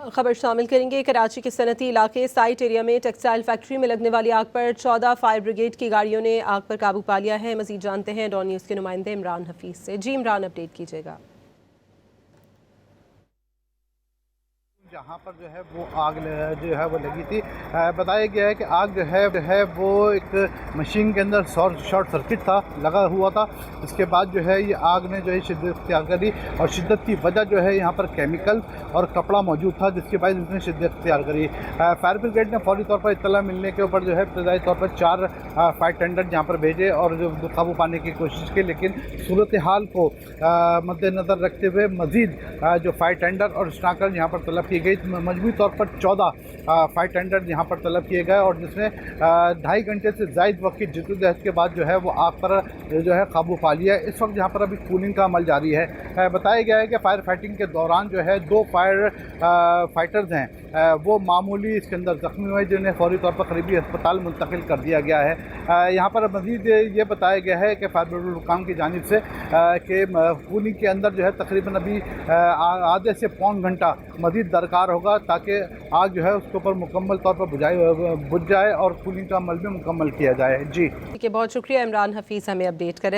खबर शामिल करेंगे। कराची के सनती इलाके साइट एरिया में टेक्सटाइल फैक्ट्री में लगने वाली आग पर 14 फायर ब्रिगेड की गाड़ियों ने आग पर काबू पा लिया है। मजीद जानते हैं डॉन न्यूज़ के नुमाइंदे इमरान हफीज से। जी इमरान, अपडेट कीजिएगा। जहाँ पर जो है वो आग जो है वो लगी थी, बताया गया है कि आग जो है वो एक मशीन के अंदर शॉर्ट सर्किट था लगा हुआ था। इसके बाद जो है ये आग ने जो है शिद्दत इख्तियार करी और शिद्दत की वजह जो है यहाँ पर केमिकल और कपड़ा मौजूद था, जिसके बाद इसने शिद्दत इख्तियार करी। फायर ब्रिगेड ने फौरी तौर पर इत्तला मिलने के ऊपर जो है इब्तदाई तौर पर 4 फायर टेंडर यहाँ पर भेजे और जो काबू पाने की कोशिश की, लेकिन सूरत हाल को मद्देनज़र रखते हुए मज़ीद जो फायर टेंडर और स्नाकर यहाँ पर तलब की गई। मजबूरी तौर पर 14 फायर टेंडर यहाँ पर तलब किए गए और जिसने 2.5 घंटे से ज़ायद वक्त की जद्दोजहद के बाद जो है वो आग पर जो है काबू पा लिया है। इस वक्त यहाँ पर अभी कूलिंग का अमल जारी है। बताया गया है कि फायर फाइटिंग के दौरान जो है 2 फाइटर्स हैं वो मामूली इसके अंदर ज़ख्मी हुए, जिन्हें फौरी तौर पर करीबी अस्पताल मुंतकिल कर दिया गया है। यहाँ पर मज़ीद ये बताया गया है कि फायर ब्रिगेड हुकाम की जानिब से कि कूलिंग के अंदर जो है तकरीबन अभी आधे से पौन घंटा मज़ीद दरकार होगा ताकि आग जो है उसके ऊपर मुकम्मल तौर पर बुझ जाए और कूलिंग का अमल भी मुकम्मल किया जाए। जी ठीक है, बहुत शुक्रिया इमरान हफीज़ हमें अपडेट करें।